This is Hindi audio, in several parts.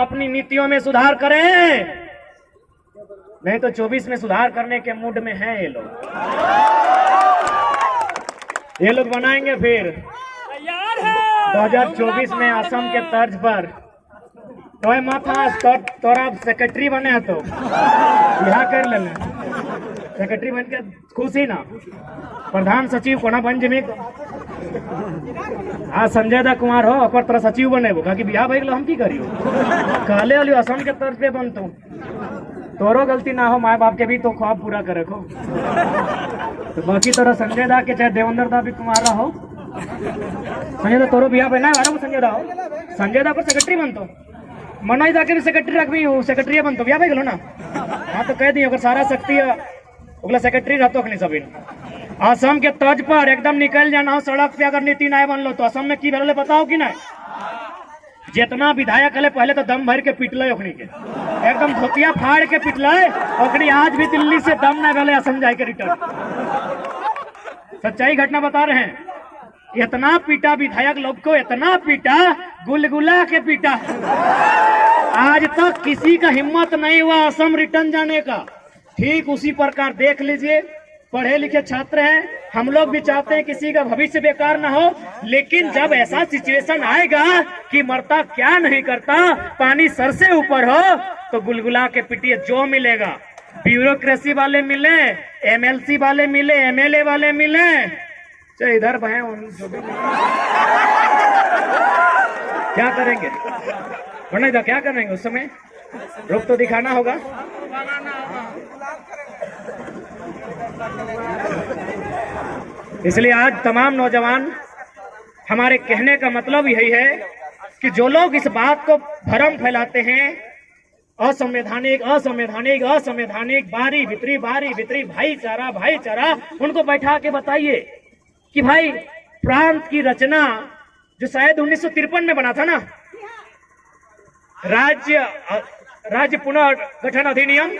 अपनी नीतियों में सुधार करें, नहीं तो 24 में सुधार करने के मूड में हैं ये लोग। ये लोग बनाएंगे फिर 2024 में असम के तर्ज पर तो माथा तोरा सेक्रेटरी बने तो यहाँ कर लेना, सेक्रेटरी बन के खुशी ना, प्रधान सचिव कोना बन जमी आज संजय दा कुमार हो और तरह सचिव बने कि बिहार भाई हम की करियो कहले वाली असम के तर्ज पे बनतो, तोरो गलती ना हो, माए बाप के भी तो ख्वाब पूरा करे को। तो बाकी तरह संजय दा के चाहे देवेंद्र दा भी तुम्हारा हो, संजय दा तोरो बिहार बना है संजय दा हो, संजय दा पर सेक्रेटरी बनतो, मनोज दा के भी सेक्रेटरी रखबी हो, सेक्रेटरी बनतो बिहार भाई गलो ना। हाँ तो कह दी अगर सारा शक्ति अगला सेक्रेटरी रहतो नहीं सभी। असम के तर्ज पर एकदम निकल जाना हो सड़क पे, अगर नीति नहीं बन लो तो असम में की भले बताओ कि नहीं। जितना विधायक हले पहले तो दम भर के पिटल ओखनी के, एकदम धोतिया फाड़ के पिटल ओखनी, आज भी दिल्ली से दम नहीं भले असम जाए के रिटर्न। सच्चाई घटना बता रहे हैं, इतना पीटा विधायक लोग को, इतना पीटा गुलगुला के पीटा, आज तक किसी का हिम्मत नहीं हुआ असम रिटर्न जाने का। ठीक उसी प्रकार देख लीजिए, पढ़े लिखे छात्र हैं, हम लोग भी चाहते हैं किसी का भविष्य बेकार ना हो, लेकिन जब ऐसा सिचुएशन आएगा कि मरता क्या नहीं करता, पानी सर से ऊपर हो, तो गुलगुला के पिटिए, जो मिलेगा। ब्यूरोक्रेसी वाले मिले, एमएलसी वाले मिले, एमएलए वाले मिले, चाहे इधर बहे क्या करेंगे बनेगा, क्या करेंगे उस समय, रुख तो दिखाना होगा। इसलिए आज तमाम नौजवान, हमारे कहने का मतलब यही है कि जो लोग इस बात को भ्रम फैलाते हैं, असंवैधानिक असंवैधानिक असंवैधानिक, बारी भीतरी भाईचारा भाईचारा, उनको बैठा के बताइए कि भाई प्रांत की रचना जो शायद 1953 में बना था ना, राज्य पुनर्गठन अधिनियम,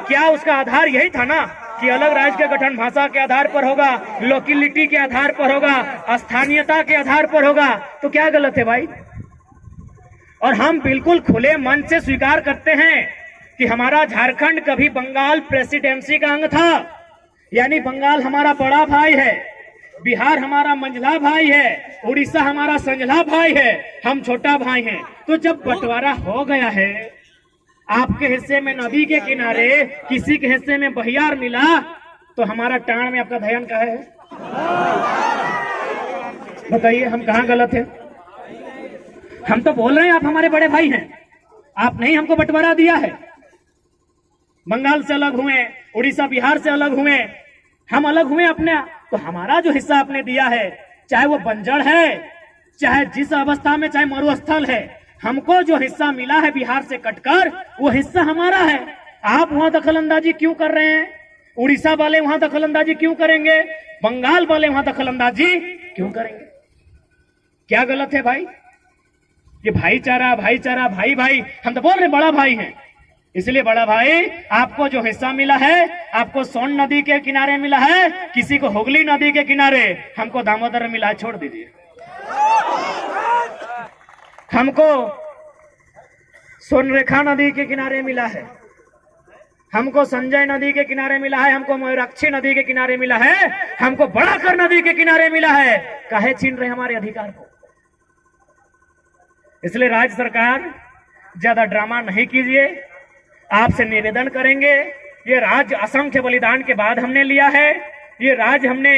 क्या उसका आधार यही था ना कि अलग राज्य का गठन भाषा के आधार पर होगा, लोकेलिटी के आधार पर होगा, स्थानीयता के आधार पर होगा। तो क्या गलत है भाई? और हम बिल्कुल खुले मन से स्वीकार करते हैं कि हमारा झारखंड कभी बंगाल प्रेसिडेंसी का अंग था, यानी बंगाल हमारा बड़ा भाई है, बिहार हमारा मंझला भाई है, उड़ीसा हमारा संझला भाई है, हम छोटा भाई हैं। तो जब बंटवारा हो गया है, आपके हिस्से में नदी के किनारे, किसी के हिस्से में बहियार मिला, तो हमारा टाण में आपका ध्यान कहाँ है? बताइए हम कहाँ गलत है? हम तो बोल रहे हैं आप हमारे बड़े भाई हैं, आप नहीं हमको बंटवारा दिया है। बंगाल से अलग हुए, उड़ीसा बिहार से अलग हुए, हम अलग हुए अपने, तो हमारा जो हिस्सा आपने दिया है, चाहे वो बंजर है, चाहे जिस अवस्था में, चाहे मरुस्थल है, हमको जो हिस्सा मिला है बिहार से कटकर, वो हिस्सा हमारा है। आप वहां दखलंदाजी क्यों कर रहे हैं? उड़ीसा वाले वहां दखलंदाजी क्यों करेंगे? बंगाल वाले वहां दखलंदाजी क्यों करेंगे? क्या गलत है भाई? ये भाईचारा भाईचारा भाई भाई, हम तो बोल रहे बड़ा भाई हैं। इसलिए बड़ा भाई, आपको जो हिस्सा मिला है, आपको सोन नदी के किनारे मिला है, किसी को हुगली नदी के किनारे, हमको दामोदर मिला है, छोड़ दीजिए। हमको सोनरेखा नदी के किनारे मिला है, हमको संजय नदी के किनारे मिला है, हमको मयूराक्षी नदी के किनारे मिला है, हमको बड़ाकर नदी के किनारे मिला है। काहे छीन रहे हमारे अधिकार को? इसलिए राज्य सरकार ज्यादा ड्रामा नहीं कीजिए, आपसे निवेदन करेंगे। ये राज्य असंख्य बलिदान के बाद हमने लिया है, ये राज्य हमने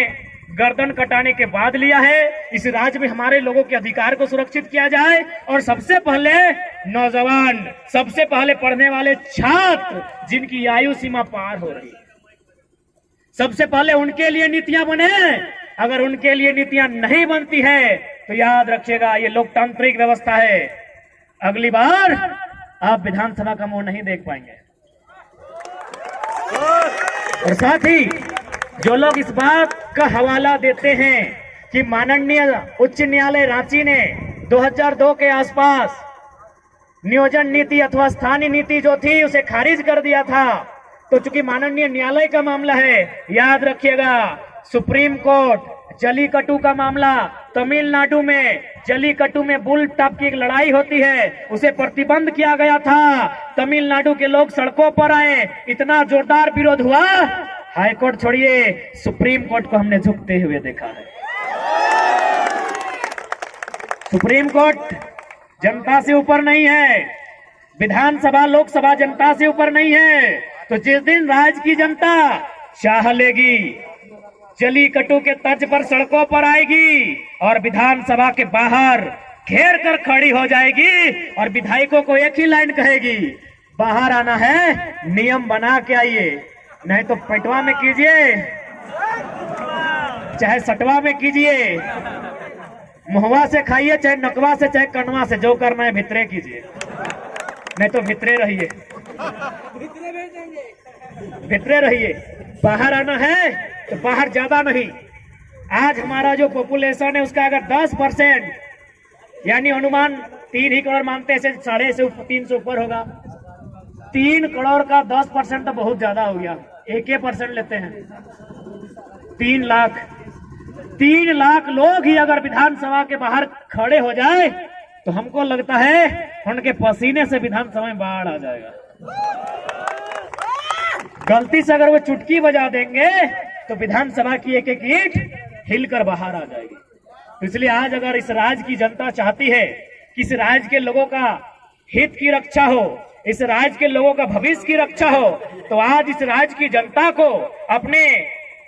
गर्दन कटाने के बाद लिया है। इस राज्य में हमारे लोगों के अधिकार को सुरक्षित किया जाए, और सबसे पहले नौजवान, सबसे पहले पढ़ने वाले छात्र जिनकी आयु सीमा पार हो रही है, सबसे पहले उनके लिए नीतियां बने। अगर उनके लिए नीतियां नहीं बनती है तो याद रखिएगा, ये लोकतांत्रिक व्यवस्था है, अगली बार आप विधानसभा का मुंह नहीं देख पाएंगे। और साथ ही जो लोग इस बात का हवाला देते हैं कि माननीय उच्च न्यायालय रांची ने 2002 के आसपास नियोजन नीति अथवा स्थानीय नीति जो थी उसे खारिज कर दिया था, तो चूंकि माननीय न्यायालय का मामला है, याद रखिएगा सुप्रीम कोर्ट, जलीकट्टू का मामला, तमिलनाडु में जलीकट्टू में बुल टॉप की एक लड़ाई होती है, उसे प्रतिबंध किया गया था। तमिलनाडु के लोग सड़कों पर आए, इतना जोरदार विरोध हुआ, हाईकोर्ट छोड़िए सुप्रीम कोर्ट को हमने झुकते हुए देखा है। सुप्रीम कोर्ट जनता से ऊपर नहीं है, विधानसभा लोकसभा जनता से ऊपर नहीं है। तो जिस दिन राज्य की जनता चाह लेगी, जलीकट्टू के तर्ज पर सड़कों पर आएगी और विधानसभा के बाहर घेर कर खड़ी हो जाएगी और विधायकों को एक ही लाइन कहेगी, बाहर आना है, नियम बना के आइए, नहीं तो पेटवा में कीजिए, चाहे सटवा में कीजिए, मुहवा से खाइए, चाहे नकवा से, चाहे कनवा से, जो करना है भितरे कीजिए, नहीं तो भितरे रहिए, भितरे रहिए। बाहर आना है तो बाहर ज्यादा नहीं। आज हमारा जो पॉपुलेशन है उसका अगर 10% यानी अनुमान 3 ही करोड़ मानते हैं, 3.5 से ऊपर होगा। 3 करोड़ का 10% तो बहुत ज्यादा हो गया। 1% लेते हैं, 3 लाख। 3 लाख लोग ही अगर विधानसभा के बाहर खड़े हो जाए तो हमको लगता है उनके पसीने से विधानसभा में बाढ़ आ जाएगा। गलती से अगर वो चुटकी बजा देंगे तो विधानसभा की एक एक ईंट हिलकर बाहर आ जाएगी। तो इसलिए आज अगर इस राज्य की जनता चाहती है कि इस राज्य के लोगों का हित की रक्षा हो, इस राज्य के लोगों का भविष्य की रक्षा हो, तो आज इस राज्य की जनता को अपने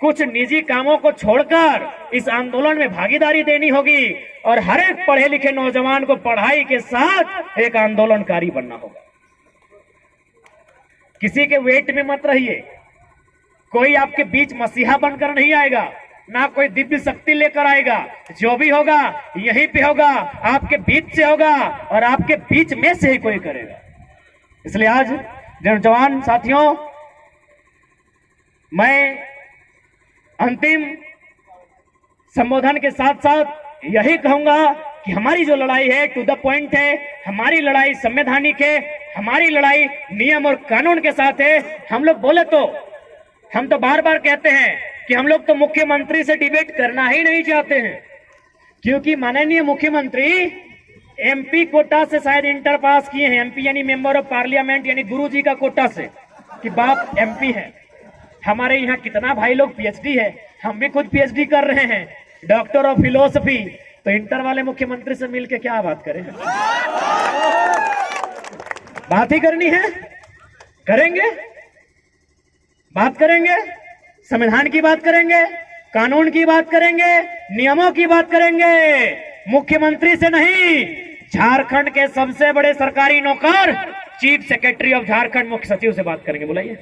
कुछ निजी कामों को छोड़कर इस आंदोलन में भागीदारी देनी होगी और हर एक पढ़े लिखे नौजवान को पढ़ाई के साथ एक आंदोलनकारी बनना होगा। किसी के वेट में मत रहिए, कोई आपके बीच मसीहा बनकर नहीं आएगा, ना कोई दिव्य शक्ति लेकर आएगा। जो भी होगा यहीं पे होगा, आपके बीच से होगा और आपके बीच में से ही कोई करेगा। इसलिए आज नौजवान साथियों, मैं अंतिम संबोधन के साथ साथ यही कहूंगा कि हमारी जो लड़ाई है टू द पॉइंट है, हमारी लड़ाई संवैधानिक है, हमारी लड़ाई नियम और कानून के साथ है। हम लोग बोले तो हम तो बार बार कहते हैं कि हम लोग तो मुख्यमंत्री से डिबेट करना ही नहीं चाहते हैं, क्योंकि माननीय मुख्यमंत्री एमपी कोटा से शायद इंटर पास किए हैं। एमपी यानी मेंबर ऑफ पार्लियामेंट, यानी गुरुजी का कोटा से कि बाप एमपी है। हमारे यहाँ कितना भाई लोग पीएचडी है, हम भी खुद पीएचडी कर रहे हैं, डॉक्टर ऑफ फिलोसफी। तो इंटर वाले मुख्यमंत्री से मिलके क्या बात करें? बात ही करनी है, करेंगे, बात करेंगे, संविधान की बात करेंगे, कानून की बात करेंगे, नियमों की बात करेंगे, मुख्यमंत्री से नहीं। झारखंड के सबसे बड़े सरकारी नौकर चीफ सेक्रेटरी ऑफ झारखंड मुख्य सचिव से बात करेंगे। बुलाइए,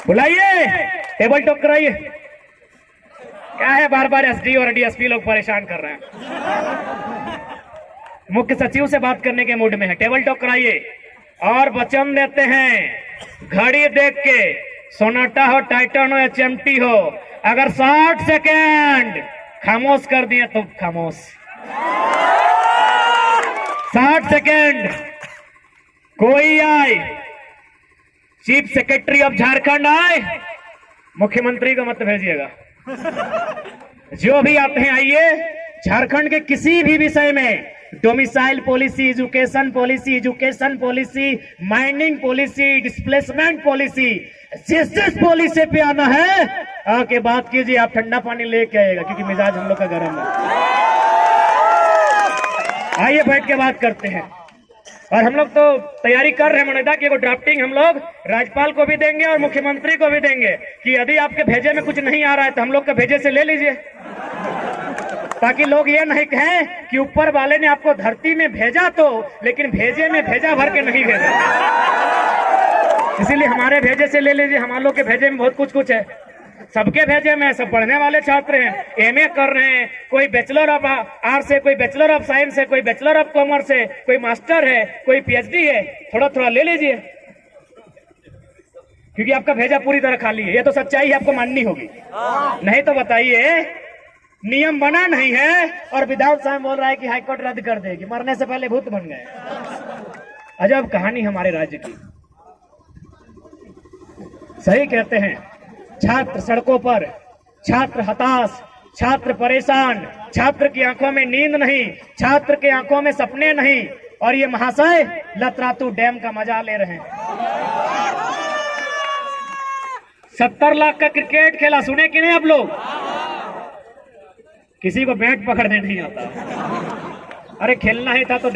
बुलाइए, टेबल टॉक कराइए। क्या है बार बार एसडी और डीएसपी लोग परेशान कर रहे हैं। मुख्य सचिव से बात करने के मूड में है, टेबल टॉक कराइए। और वचन देते हैं, घड़ी देख के, सोनाटा हो, टाइटन हो, एचएमटी हो, अगर 60 सेकेंड खामोश कर दिए तो खामोश। 60 सेकेंड कोई आए, चीफ सेक्रेटरी ऑफ झारखंड आए, मुख्यमंत्री को मत भेजिएगा। जो भी आते हैं आइए। झारखंड के किसी भी विषय में, domicile policy, education policy, mining policy, displacement policy, जिस पॉलिसी पे आना है आके बात कीजिए। आप ठंडा पानी लेके आएगा क्योंकि मिजाज हम लोग का गर्म है। आइए बैठ के बात करते हैं। और हम लोग तो तैयारी कर रहे हैं मनोदा की, ड्राफ्टिंग हम लोग राज्यपाल को भी देंगे और मुख्यमंत्री को भी देंगे कि यदि आपके भेजे में कुछ नहीं आ रहा है तो हम लोग के भेजे से ले लीजिए, ताकि लोग ये नहीं कहें कि ऊपर वाले ने आपको धरती में भेजा तो, लेकिन भेजे में भेजा भर के नहीं भेजा। इसीलिए हमारे भेजे से ले लीजिए। हम लोग के भेजे में बहुत कुछ है, सबके भेजे में सब पढ़ने वाले छात्र हैं, एमए कर रहे हैं, कोई बैचलर ऑफ आर्ट्स है, कोई बैचलर ऑफ साइंस है, कोई बैचलर ऑफ कॉमर्स है, कोई मास्टर है, कोई पीएचडी है। थोड़ा थोड़ा ले लीजिए क्योंकि आपका भेजा पूरी तरह खाली है। ये तो सच्चाई है, आपको माननी होगी। नहीं तो बताइए, नियम बना नहीं है और विधानसभा बोल रहा है कि हाईकोर्ट रद्द कर देगी। मरने से पहले भूत बन गए। अजब कहानी हमारे राज्य की। सही कहते हैं, छात्र सड़कों पर छात्र हताश, छात्र परेशान, छात्र की आंखों में नींद नहीं, छात्र के आंखों में सपने नहीं, और ये महाशय लतरातू डैम का मजा ले रहे हैं। 70 लाख का क्रिकेट खेला, सुने कि नहीं आप लोग? किसी को बैट पकड़ने नहीं आता। अरे खेलना ही था तो